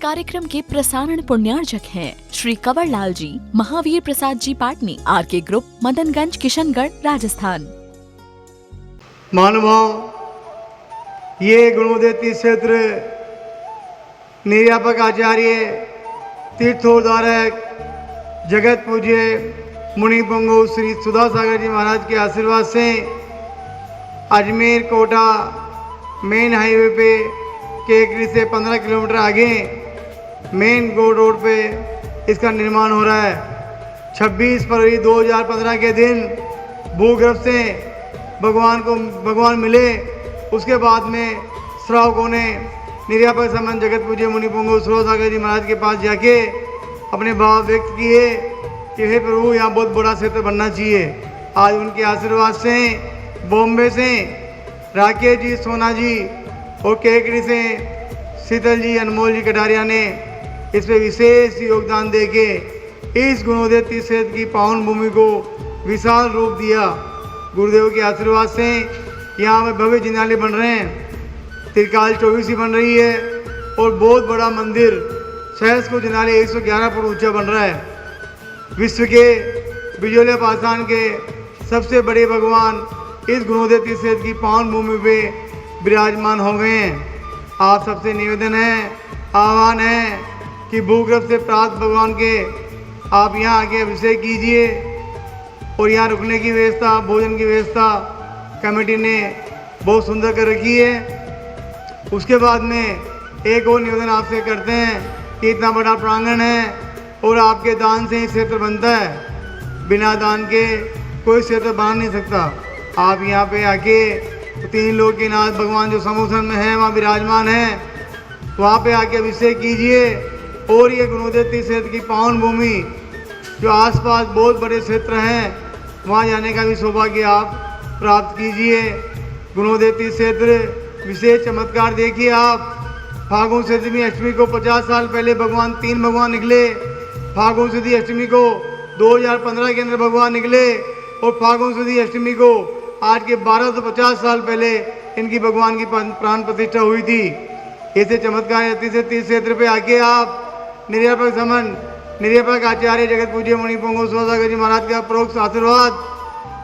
कार्यक्रम के प्रसारण पुण्यार्जक हैं श्री कंवर लाल जी, महावीर प्रसाद जी पाटनी, RK ग्रुप, मदनगंज, किशनगढ़, राजस्थान। महानुभाव, ये गुणोदय तीर्थ क्षेत्र निर्यापक आचार्य तीर्थोद्धारक जगत पूज्य मुनि पुंगव श्री सुधा सागर जी महाराज के आशीर्वाद से अजमेर कोटा मेन हाईवे पे केकरी से 15 किलोमीटर आगे मेन गो रोड पे इसका निर्माण हो रहा है। 26 फरवरी 2015 के दिन भूगर्भ से भगवान मिले। उसके बाद में श्रावकों ने निर्यापक संबंध जगत पूज्य मुनि पुंगव सुधा सागर जी महाराज के पास जाके अपने भाव व्यक्त किए कि हे प्रभु, यहाँ बहुत बड़ा क्षेत्र बनना चाहिए। आज उनके आशीर्वाद से बॉम्बे से राकेश जी, सोना जी और केकड़ी से शीतल जी, अनमोल जी कटारिया ने इस पे विशेष योगदान देके इस गुणोदय तीर्थ क्षेत्र की पावन भूमि को विशाल रूप दिया। गुरुदेव के आशीर्वाद से यहाँ में भव्य जिनालय बन रहे हैं, त्रिकाल 24 बन रही है और बहुत बड़ा मंदिर सहस्त्र जिनालय 111 फुट ऊंचा बन रहा है। विश्व के बिजोलिया पाषाण के सबसे बड़े भगवान इस गुणोदय तीर्थ क्षेत्र की पावन भूमि पे विराजमान हो गए हैं। आप सबसे निवेदन है, आह्वान है कि भूगर्भ से प्राप्त भगवान के आप यहाँ आके अभिषेक कीजिए और यहाँ रुकने की व्यवस्था, भोजन की व्यवस्था कमेटी ने बहुत सुंदर कर रखी है। उसके बाद में एक और निवेदन आपसे करते हैं कि इतना बड़ा प्रांगण है और आपके दान से ही क्षेत्र बनता है। बिना दान के कोई क्षेत्र बना नहीं सकता। आप यहाँ पे आके तीन लोक के नाथ भगवान जो समूसन में है वहाँ विराजमान है, वहाँ पे आके अभिषेक कीजिए और ये गुणोदय तीर्थ क्षेत्र की पावन भूमि जो आसपास बहुत बड़े क्षेत्र हैं वहाँ जाने का भी सौभाग्य आप प्राप्त कीजिए। गुणोदय तीर्थ क्षेत्र विशेष चमत्कार देखिए आप। फागुन सप्तमी अष्टमी को 50 साल पहले तीन भगवान निकले। फागुन सुदी अष्टमी को 2015 के अंदर भगवान निकले और फागुन सुदी अष्टमी को आज के 1250 साल पहले इनकी भगवान की प्राण प्रतिष्ठा हुई थी। ऐसे चमत्कार तीर्थ क्षेत्र पे आके आप निर्यापक आचार्य जगत पूज्य मुनि पुंगव सुधा सागर जी महाराज का प्रोक्त आशीर्वाद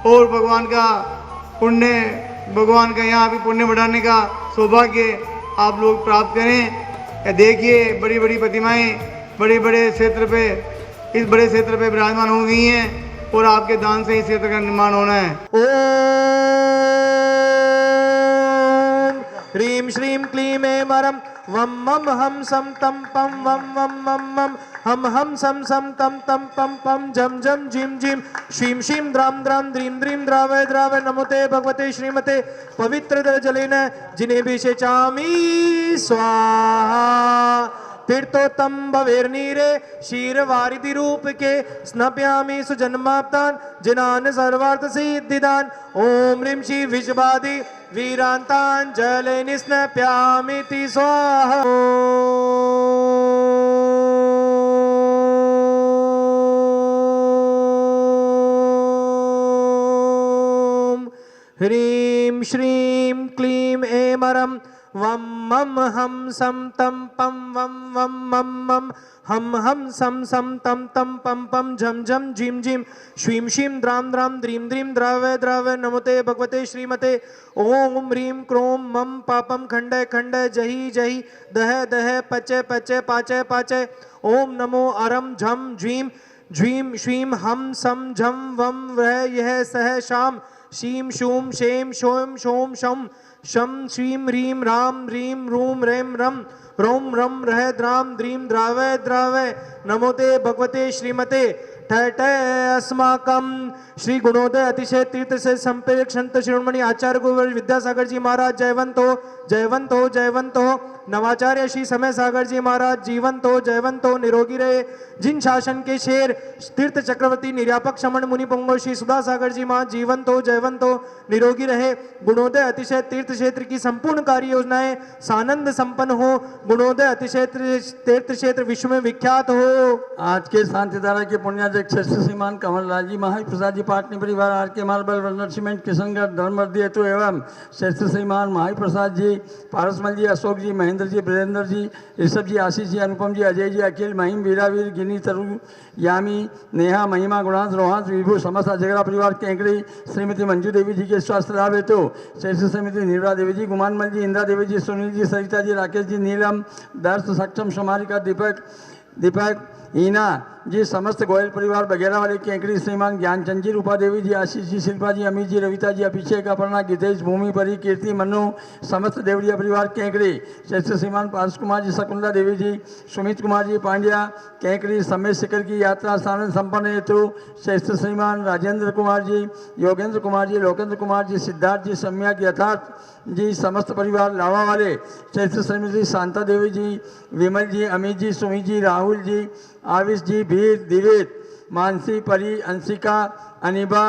और भगवान का यहाँ भी पुण्य बढ़ाने का सौभाग्य आप लोग प्राप्त करें। देखिए बड़ी बड़ी प्रतिमाएं बड़े बड़े क्षेत्र पे, इस बड़े क्षेत्र पे विराजमान हो गई हैं और आपके दान से इस क्षेत्र का निर्माण होना है। ओम ह्रीं श्रीं क्लीं ऐं वरं वम मम हम सम तम पम वम वम मम मम हम सम सम तम तम पम पम जम जम जिम जिम श्रीं श्रीं द्राम द्राम द्रीं द्रीं द्रावय द्रावय नमोते भगवते श्रीमते पवित्र जलेन जिनेभिषेचामि स्वाहा। तीर्थोत्तम भवेर्नीरे क्षीरवारिधि रूप के स्नप्यामि सुजन्माप्तान जिनान सर्वार्थ सिद्धिदान। ओम ह्रीं श्री विषबाधि वीरांतान जले निस्नप्यामि ति स्वाहा। ह्रीं श्रीं क्लीं ऐं वरं वम मम हम सम तम पम वम वम मम मम हम सम सम तम तम पम पम झम झम झिम झिम श्रीं श्रीं द्राम द्राम द्रीं द्रीं द्रावय द्रावय नमोते भगवते श्रीमते ओम ह्रीं क्रोम मम पापम खंडय खंडय जहि जहि दह दह पचय पचय पाचय पाचय। ओम नमो अरम झम झीम झ्वीं श्रीं हम सम झम वम वह यह सह शाम शीं शूं शें शों शों शम शम श्रीं ह्रीं राम ह्रीं रूम रेम रम रोम रम रह द्राम द्रीं द्रावय द्रावय नमोते भगवते श्रीमते ठठ अस्माकम श्री गुणोदय अतिशय तीर्थ से संप्रेरक संत शिरोमणि आचार्य गुरुवर विद्यासागर जी महाराज जयवंत हो जयवंत हो जयवंत हो। नवाचार्य श्री समय सागर जी महाराज जीवंत हो जयवंत हो निरोगी रहे। जिन शासन के शेर तीर्थ चक्रवर्ती निर्यापक शमन मुनि पुंगव श्री सुधा सागर जी महाराज जीवंत हो जयवंत हो निरोगी रहे। गुणोदय अतिशय तीर्थ क्षेत्र की संपूर्ण कार्य योजनाएं सानंद संपन्न हो। गुणोदय अतिशय तीर्थ क्षेत्र विश्व में विख्यात हो। आज के शांतिधारा के पुण्य पुण्याध्यक्ष श्रीमान कमललाल जी, महावीर प्रसाद जी पाटनी परिवार, आर के मार्बल, वर्नर सीमेंट, किशनगढ़, धर्मवर्दी हेतु एवं श्रेष्ठ श्रीमान महावीर प्रसाद जी, पारसमल जी, अशोक जी, महेंद्र जी, ब्रजेंद्र जी, ऋषभ जी, आशीष जी, अनुपम जी, अजय जी, अखिल, महिम, वीरावीर, गिनी, तरु, यामी, नेहा, महिमा, गुणांश, रोहांश, विभू, समस्त जगरा परिवार केंकड़ी, श्रीमती मंजू देवी जी के स्वास्थ्य लाभ हेतु श्रेष्ठ श्रीमती निर्मला देवी जी, गुमानमल जी, इंदिरा देवी जी, सुनील जी, सरिता जी, राकेश जी, नीलम, दर्श, सक्षम, समारिका, दीपक, हीना जी, समस्त गोयल परिवार वगैरह वाले केंकड़ी, श्रीमान ज्ञानचंद जी, रूपा देवी जी, आशीष जी, शिल्पा जी, अमित जी, रविता जी, अभिषेक, अपर्णा, गितेश, भूमि, परी, कीर्ति, मनु, समस्त देवड़िया परिवार केंकड़ी, श्रेष्ठ श्रीमान पारस कुमार जी, शकुंतला देवी जी, सुमित कुमार जी, पांड्या केंकड़ी, समेत शिखर की यात्रा सानंद संपन्न हेतु श्रेष्ठ श्रीमान राजेंद्र कुमार जी, योगेंद्र कुमार जी, लोकेंद्र कुमार जी, सिद्धार्थ जी, सम्यक यथार्थ जी, समस्त परिवार लावा वाले श्रेष्ठ श्रीमती शांता देवी जी, विमल जी, अमित जी, सुमित जी, राहुल जी, आविश जी, भीर, दिवेद, मानसी, परी, अंशिका, अनिबा,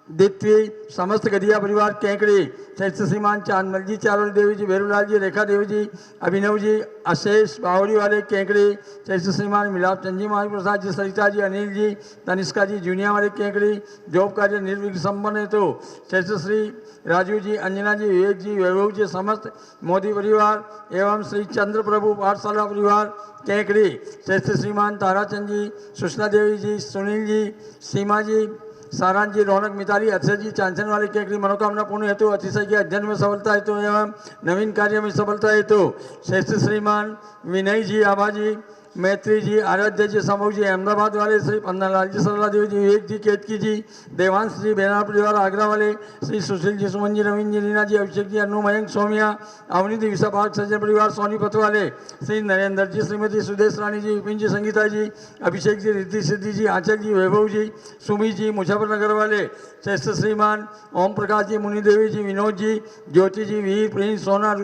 दित्वी, समस्त गदिया परिवार केंकड़ी, श्रेष्ठ श्रीमान चांदमल जी, चारोली देवी जी, भैरूलाल जी, रेखा देवी जी, अभिनव जी, अशेष बावड़ी वाले केंकड़ी, श्रेष्ठ श्रीमान मिलाप चंद जी, महावीर प्रसाद जी, सरिता जी, अनिल जी, तनिष्का जी, जूनिया वाले केंकड़ी, जॉब कार्य निर्विघ्न संपन्न है तो श्रेष्ठ श्री राजू जी, अंजना जी, विवेक जी, वैभव जी, समस्त मोदी परिवार एवं श्री चंद्र प्रभु पाठशाला परिवार केंकड़ी, श्रेष्ठ श्रीमान ताराचंद जी, सुषमा देवी जी, सुनील जी, सीमा जी, सारांश जी, रौनक, मिताली, अक्षय जी, चांचन वाले केंकड़ी, मनोकामना पूर्ण हेतु अतिशय के अध्ययन में सफलता हेतु एवं नवीन कार्य में सफलता हेतु श्रेष्ठ श्रीमान विनय जी, आभा जी, मैत्री जी, आराध्य जी, समूह जी, अहमदाबाद वाले श्री पन्नालाल जी, सरला देवी जी, विवेक जी, केतकी जी, देवांश जी, बेनार परिवार आगरा वाले श्री सुशील जी, सुमन जी, रवीन जी, रीना जी, अभिषेक जी, अनु, मयंक, सोमिया, अवनी जी, विशा पार्क सज्जन परिवार सोनीपत वाले श्री नरेंद्र जी, श्रीमती सुदेश रानी जी, विपिन जी, संगीता जी, अभिषेक जी, रिद्धि सिद्धि जी, आंचल जी, वैभव जी, सुमी जी, मुजफ्फरनगर वाले श्रेष्ठ श्रीमान ओम प्रकाश जी, मुनि देवी जी, विनोद जी, ज्योति जी, वीर, प्रिंस, सोना,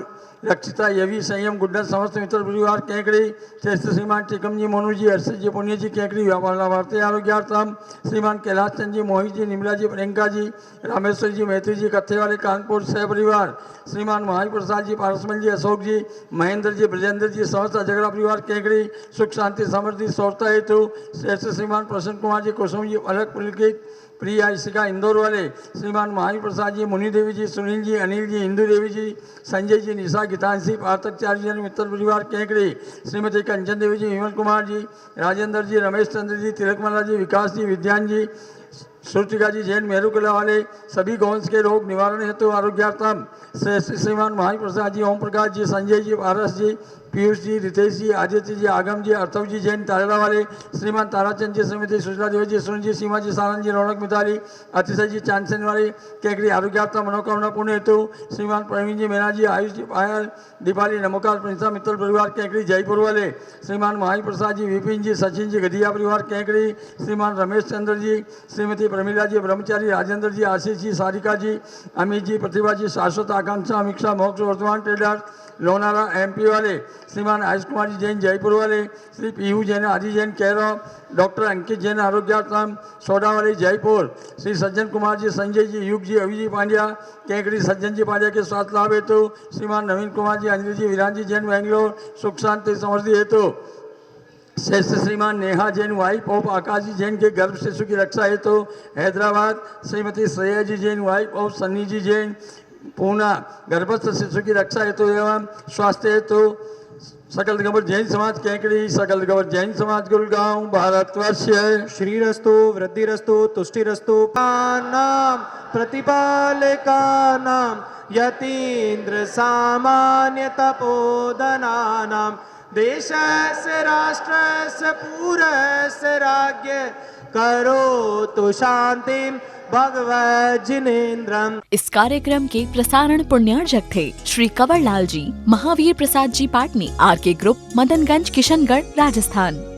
रक्षिता, यवी, संयम, गुड्डन, समस्त मित्र परिवार केंकड़ी, श्रेष्ठ श्रीमान टिकम जी, मोनू जी, हर्षित जी, पुण्य जी केंकड़ी, व्यापार लाभार्थी आरोग्यार्थम श्रीमान कैलाश चंद जी, मोहित जी, निमला जी, प्रियंका जी, रामेश्वर जी, मैत्री जी, कत्थे वाले कानपुर सह परिवार श्रीमान महावीर प्रसाद जी, पारसमल जी, अशोक जी, महेंद्र जी, ब्रजेंद्र जी, समस्त झगड़ा परिवार केंकड़ी, सुख शांति समृद्धि सौरता हेतु श्रेष्ठ श्रीमान प्रसन्न कुमार जी, कुसुम जी, अलग पुलकित, प्रिया, इशिका, इंदौर वाले श्रीमान महावीर प्रसाद जी, मुनि देवी जी, सुनील जी, अनिल जी, इंदु देवी जी, संजय जी, निशा, गीतांशी, पार्थक चार्य जन मित्र परिवार केंकड़ी, श्रीमती कंचन देवी जी, विमल कुमार जी, राजेंद्र जी, रमेश चंद्र जी, तिलकमला जी, विकास जी, विद्यान जी, श्रुतिका जी, जैन मेरुकला वाले सभी गौंस के रोग निवारण हेतु आरोग्यार्थम श्रीमान महावीर प्रसाद जी, ओम प्रकाश जी, संजय जी, पारस जी, पीयूष जी, रितेश जी, आदित्य जी, आगम जी, अर्थव जी, जैन तारेला वाले श्रीमान ताराचंद जी, श्रीमती सुशीला देवी जी, सुन जी, सीमा जी, सानंद जी, रौनक, मिताली, अतिशय जी, चांदसन वाले केंकड़ी, आरोग्यार्थ मनोकामना पुण्य हेतु श्रीमान प्रवीण जी, मीना जी, आयुष जी, पायल, दीपाली, नमोकाल, प्रिंसा मित्तल परिवार केंकड़ी, जयपुर वाले श्रीमान महावीर प्रसाद जी, विपिन जी, सचिन जी, गदिया परिवार केंकड़ी, श्रीमान रमेश चंद्र जी, श्रीमती प्रमिला जी, ब्रह्मचारी, राजेंद्र जी, आशीष जी, सारिका जी, अमित जी, प्रतिभा जी, शाश्वत आकांक्षा, अमीक्षा, मोक्ष, वर्तमान ट्रेडर, लोनारा एमपी वाले श्रीमान आयुष कुमार जी जैन, जयपुर वाले श्री पीहू जैन, आदि जैन, कैरव, डॉक्टर अंकित जैन, आरोग्यार्थम सोडा वाले, जयपुर श्री सज्जन कुमार जी, संजय जी, युग जी, अभी जी पांड्या केंकड़ी, सज्जन जी पांड्या के स्वास्थ्य लाभ हेतु श्रीमान नवीन कुमार जी, अंजलि जी, विरान जी जैन, बेंगलोर सुख शांति समृद्धि हेतु श्रेष्ठ श्रीमान नेहा जैन, वाइफ ऑफ आकाश जी जैन के गर्भ शिशु की रक्षा हेतु हैदराबाद श्रीमती श्रेया जी जैन, वाइफ ऑफ सन्नी जी जैन, पूना गर्भस्थ शिशु की रक्षा हेतु एवं स्वास्थ्य हेतु सकल दिगंबर जैन समाज केंकड़ी, सकल दिगंबर जैन समाज गुड़गांव, भारतवर्ष। श्रीरस्तु, वृद्धिरस्तु, तुष्टिरस्तु, नाम प्रतिपालकानां यतीन्द्र सामान्य तपोधनानां देशस्य राष्ट्रस्य पूरस्य राज्ञ करोतु शांतिं भगवत जिनेन्द्रम। इस कार्यक्रम के प्रसारण पुण्यार्जक थे श्री कंवर लाल जी, महावीर प्रसाद जी पाटनी, आर के ग्रुप, मदनगंज, किशनगढ़, राजस्थान।